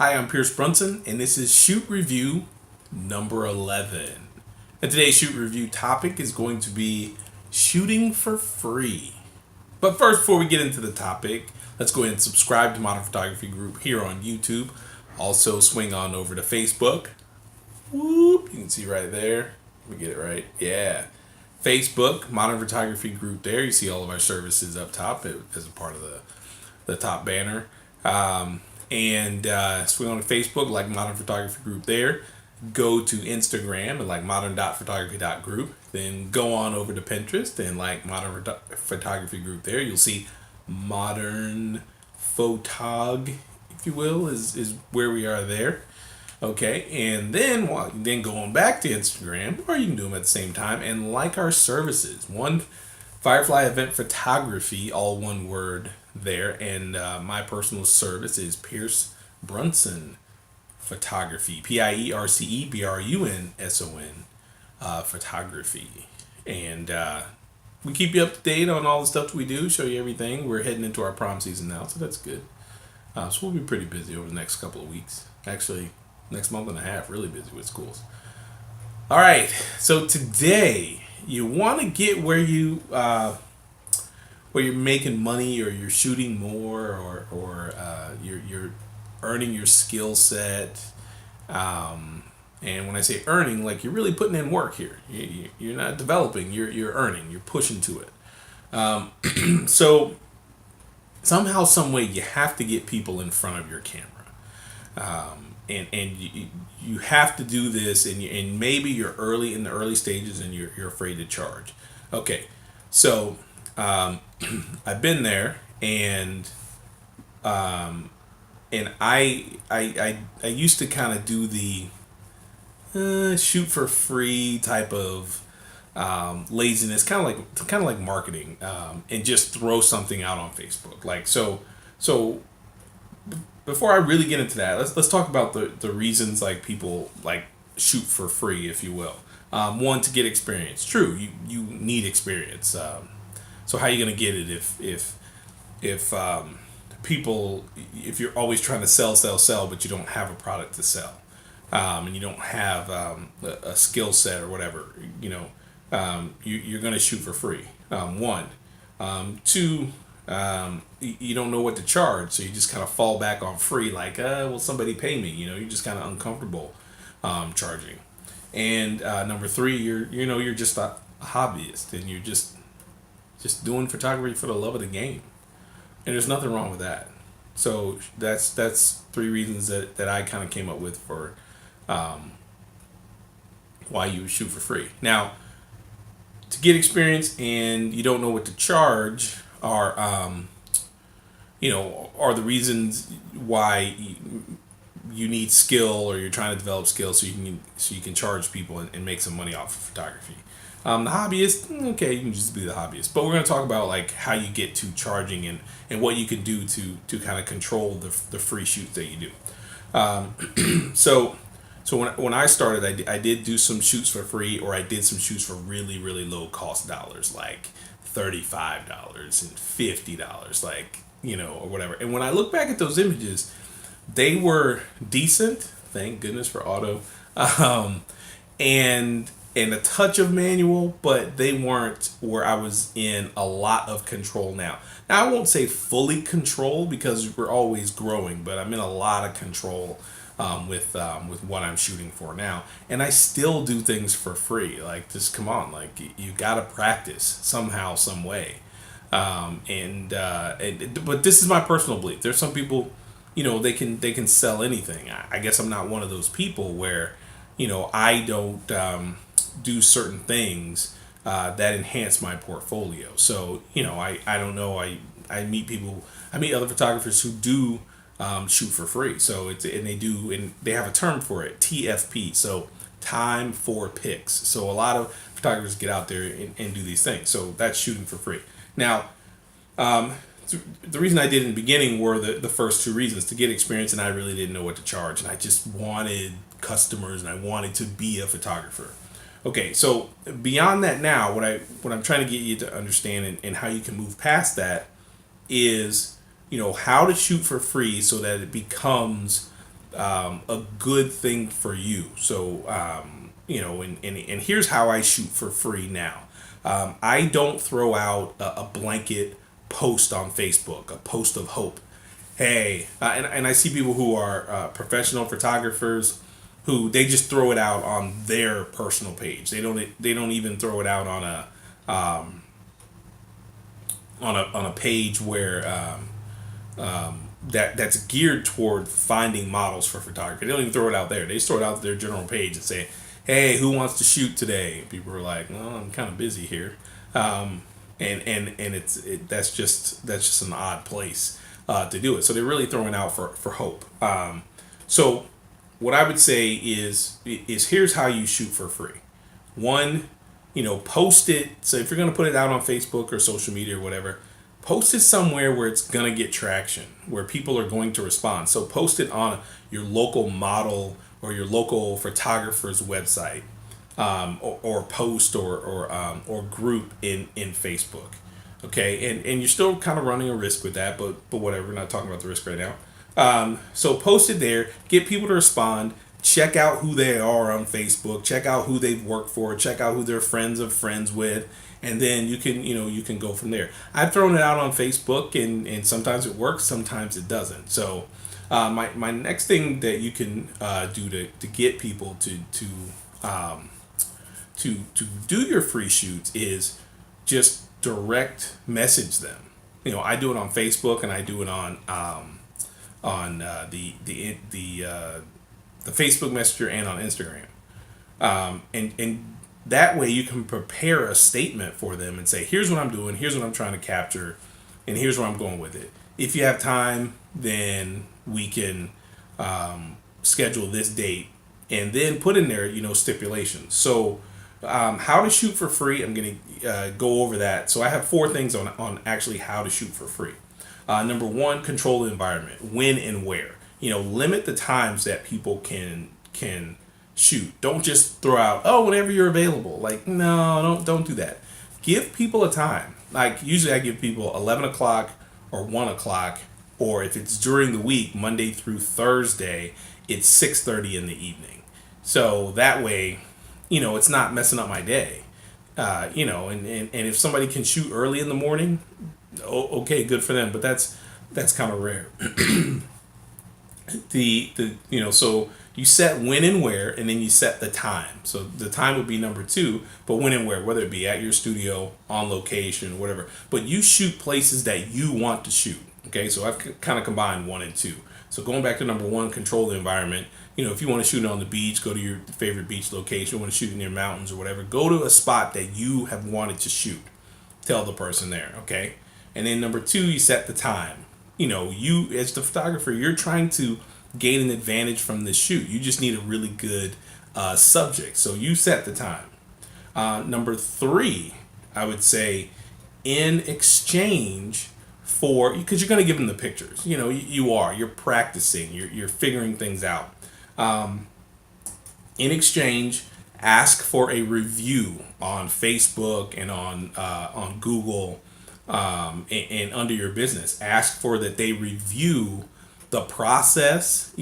Hi, I'm Brunson, and this is Shoot Review number 11. And today's Shoot Review topic is going to be shooting for free. But first, before we get into the topic, let's go ahead and subscribe to Modern Photography Group here on YouTube. Also, swing on over to Facebook. Whoop, you can see right there. Let me get it right. Yeah. Facebook, Modern Photography Group there. You see all of our services up top as a part of the top banner. And swing on to Facebook, like Modern Photography Group there. Go to Instagram and like modern.photography.group. Then go on over to Pinterest and like Modern Photography Group there. You'll see Modern Photog, if you will, is where we are there. Okay, and then going back to Instagram, or you can do them at the same time, and like our services. One, Firefly Event Photography, all one word there, and my personal service is Pierce Brunson Photography, PIERCEBRUNSON Photography, and we keep you up to date on all the stuff that we do, show you everything. We're heading into our prom season now, so that's good. So we'll be pretty busy over the next couple of weeks. Actually, next month and a half, really busy with schools. All right, so today you want to get where you're making money, or you're shooting more, or you're earning your skill set. And when I say earning, like you're really putting in work here. You're not developing. You're earning. You're pushing to it. So somehow, some way, you have to get people in front of your camera. And you have to do this, and maybe you're early in the early stages and you're afraid to charge. Okay, so I've been there, and I used to kind of do the shoot for free type of laziness, kind of like marketing, and just throw something out on Facebook, like so. Before I really get into that, let's talk about the reasons like people like shoot for free, if you will. One, to get experience. True, you need experience. So how are you gonna get it if people, if you're always trying to sell, but you don't have a product to sell, and you don't have a skill set or whatever, you're gonna shoot for free. One, two. You don't know what to charge, so you just kind of fall back on free, like, will somebody pay me? You're just kind of uncomfortable charging. And number three, you're just a hobbyist, and you're just doing photography for the love of the game, and there's nothing wrong with that. So that's three reasons that I kind of came up with for why you shoot for free. Now, to get experience and you don't know what to charge are the reasons why you need skill, or you're trying to develop skill so you can charge people and make some money off of photography. The hobbyist, okay, you can just be the hobbyist, but we're going to talk about like how you get to charging and what you can do to kind of control the free shoots that you do. So when I started, I did do some shoots for free, or I did some shoots for really, really low cost dollars, like $35 and $50, like, or whatever. And when I look back at those images, they were decent, thank goodness for auto, and a touch of manual, but they weren't where I was in a lot of control now. Now, I won't say fully control, because we're always growing, but I'm in a lot of control with what I'm shooting for now, and I still do things for free. Like, just come on, like you gotta practice somehow, some way. But this is my personal belief. There's some people, they can sell anything. I guess I'm not one of those people where, I don't do certain things that enhance my portfolio. So I don't know. I meet people. I meet other photographers who do shoot for free. So and they have a term for it, TFP. So time for pics. So a lot of photographers get out there and do these things. So that's shooting for free. Now, the reason I did in the beginning were the first two reasons: to get experience, and I really didn't know what to charge, and I just wanted customers, and I wanted to be a photographer. Okay, so beyond that, now what I'm trying to get you to understand, and how you can move past that, is how to shoot for free so that it becomes a good thing for you. So, and here's how I shoot for free now. I don't throw out a blanket post on Facebook, a post of hope. Hey, and I see people who are professional photographers who they just throw it out on their personal page. They don't even throw it out on a page where that's geared toward finding models for photography. They don't even throw it out there. They just throw it out their general page and say, "Hey, who wants to shoot today?" People are like, "Well, I'm kind of busy here," and that's just an odd place to do it. So they're really throwing out for hope. So what I would say is here's how you shoot for free. One, post it. So if you're going to put it out on Facebook or social media or whatever, post it somewhere where it's going to get traction, where people are going to respond. So post it on your local model or your local photographer's website, or post or group in Facebook. Okay, and you're still kind of running a risk with that, but whatever. We're not talking about the risk right now. So post it there, get people to respond. Check out who they are on Facebook. Check out who they've worked for. Check out who they're friends of friends with, and then you can go from there. I've thrown it out on Facebook, and sometimes it works, sometimes it doesn't. So my next thing that you can do to get people to do your free shoots is just direct message them. I do it on Facebook, and I do it on the Facebook Messenger and on Instagram. And that way you can prepare a statement for them and say, here's what I'm doing, here's what I'm trying to capture, and here's where I'm going with it. If you have time, then we can schedule this date, and then put in there, stipulations. So how to shoot for free, I'm going to go over that. So I have 4 things on actually how to shoot for free. Number 1, control the environment. When and where. Limit the times that people can shoot. Don't just throw out, whenever you're available. Like, no, don't do that. Give people a time. Like, usually I give people 11 o'clock or 1 o'clock, or if it's during the week, Monday through Thursday, it's 6:30 in the evening. So that way, it's not messing up my day. And if somebody can shoot early in the morning, okay, good for them. But that's kind of rare. So you set when and where, and then you set the time. So the time would be number 2, but when and where, whether it be at your studio, on location, whatever. But you shoot places that you want to shoot. Okay, so I've kind of combined 1 and 2. So going back to number 1, control the environment. If you want to shoot it on the beach, go to your favorite beach location. You want to shoot it near mountains or whatever, go to a spot that you have wanted to shoot. Tell the person there, okay? And then number 2, you set the time. You as the photographer, you're trying to gain an advantage from this shoot. You just need a really good subject. So you set the time. Number 3, I would say, in exchange for, because you're going to give them the pictures. You're practicing, you're figuring things out. In exchange, ask for a review on Facebook and on Google, and under your business. Ask for that they review the process,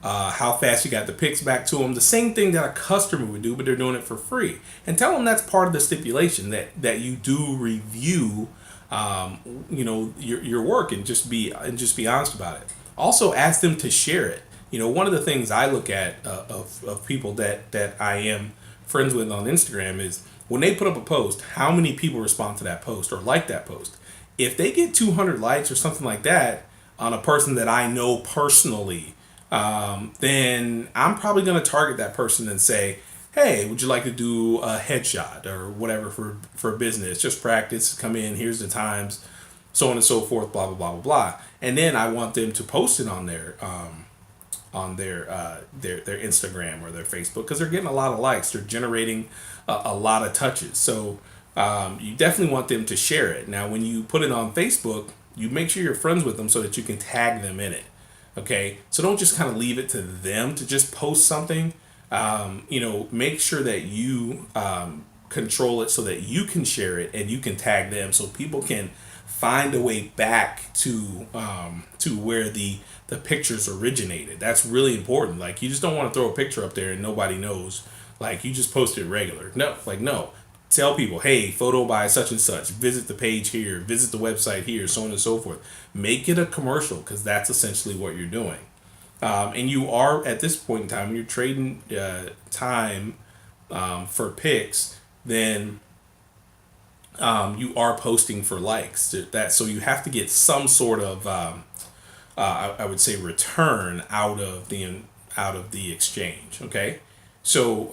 how fast you got the pics back to them. The same thing that a customer would do, but they're doing it for free. And tell them that's part of the stipulation, that you do review your work, and just be honest about it. Also, ask them to share it. One of the things I look at of people that I am friends with on Instagram is when they put up a post, how many people respond to that post or like that post. If they get 200 likes or something like that on a person that I know personally, then I'm probably going to target that person and say, hey, would you like to do a headshot or whatever for business? Just practice, come in, here's the times, so on and so forth, blah, blah, blah, blah, blah. And then I want them to post it on their Instagram or their Facebook, because they're getting a lot of likes. They're generating a lot of touches. So you definitely want them to share it. Now, when you put it on Facebook, you make sure you're friends with them so that you can tag them in it. Okay, so don't just kind of leave it to them to just post something. Make sure that you control it so that you can share it and you can tag them so people can find a way back to where the pictures originated. That's really important. Like, you just don't want to throw a picture up there and nobody knows. Like, you just post it regular. No, like, no. Tell people, hey, photo by such and such. Visit the page here. Visit the website here. So on and so forth. Make it a commercial, because that's essentially what you're doing. And you are, at this point in time, when you're trading time for pics, then you are posting for likes. So you have to get some sort of I would say return out of the exchange. Okay, so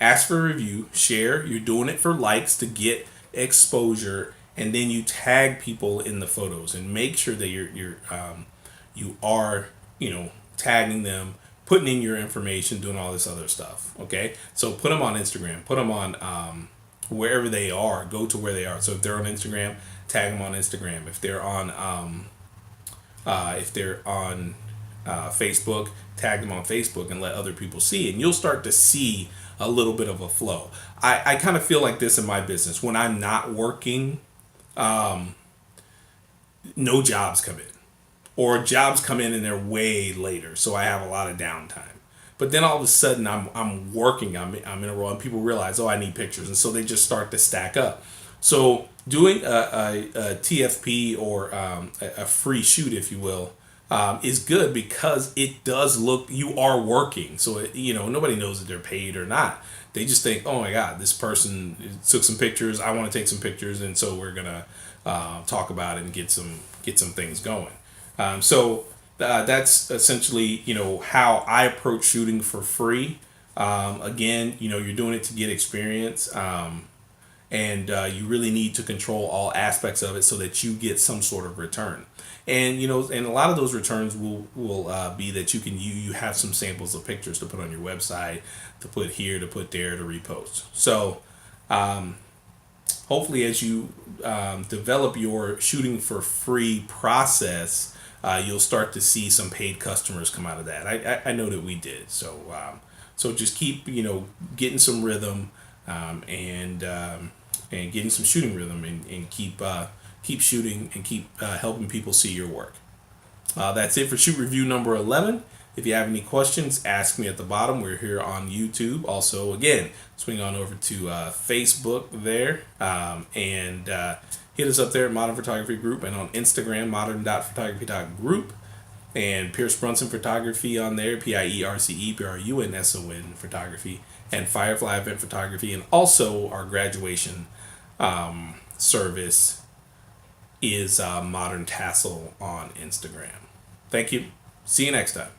ask for a review, share. You're doing it for likes to get exposure, and then you tag people in the photos and make sure that you are tagging them, putting in your information, doing all this other stuff. Okay, so put them on Instagram, put them on wherever they are. Go to where they are. So if they're on Instagram, tag them on Instagram. If they're on Facebook, tag them on Facebook and let other people see it. And you'll start to see a little bit of a flow. I kind of feel like this in my business. When I'm not working, no jobs come in. Or jobs come in and they're way later. So I have a lot of downtime. But then all of a sudden I'm working, I'm in a role, and people realize, oh, I need pictures. And so they just start to stack up. So doing a TFP or a free shoot, if you will, is good, because it does look, you are working. So, nobody knows if they're paid or not. They just think, oh my God, this person took some pictures. I want to take some pictures. And so we're going to talk about it and get some things going. That's essentially, how I approach shooting for free. Again, you're doing it to get experience. And you really need to control all aspects of it so that you get some sort of return. And and a lot of those returns will be that you have some samples of pictures to put on your website, to put here, to put there, to repost. So hopefully, as you develop your shooting for free process, you'll start to see some paid customers come out of that. I know that we did. So just keep getting some rhythm, and getting some shooting rhythm, and keep shooting, and keep helping people see your work. That's it for shoot review number 11. If you have any questions, ask me at the bottom. We're here on YouTube. Also, again, swing on over to Facebook there, and hit us up there at Modern Photography Group, and on Instagram, modern.photography.group, and Pierce Brunson Photography on there, PIERCE BRUNSON Photography, and Firefly Event Photography, and also our graduation service is Modern Tassel on Instagram. Thank you. See you next time.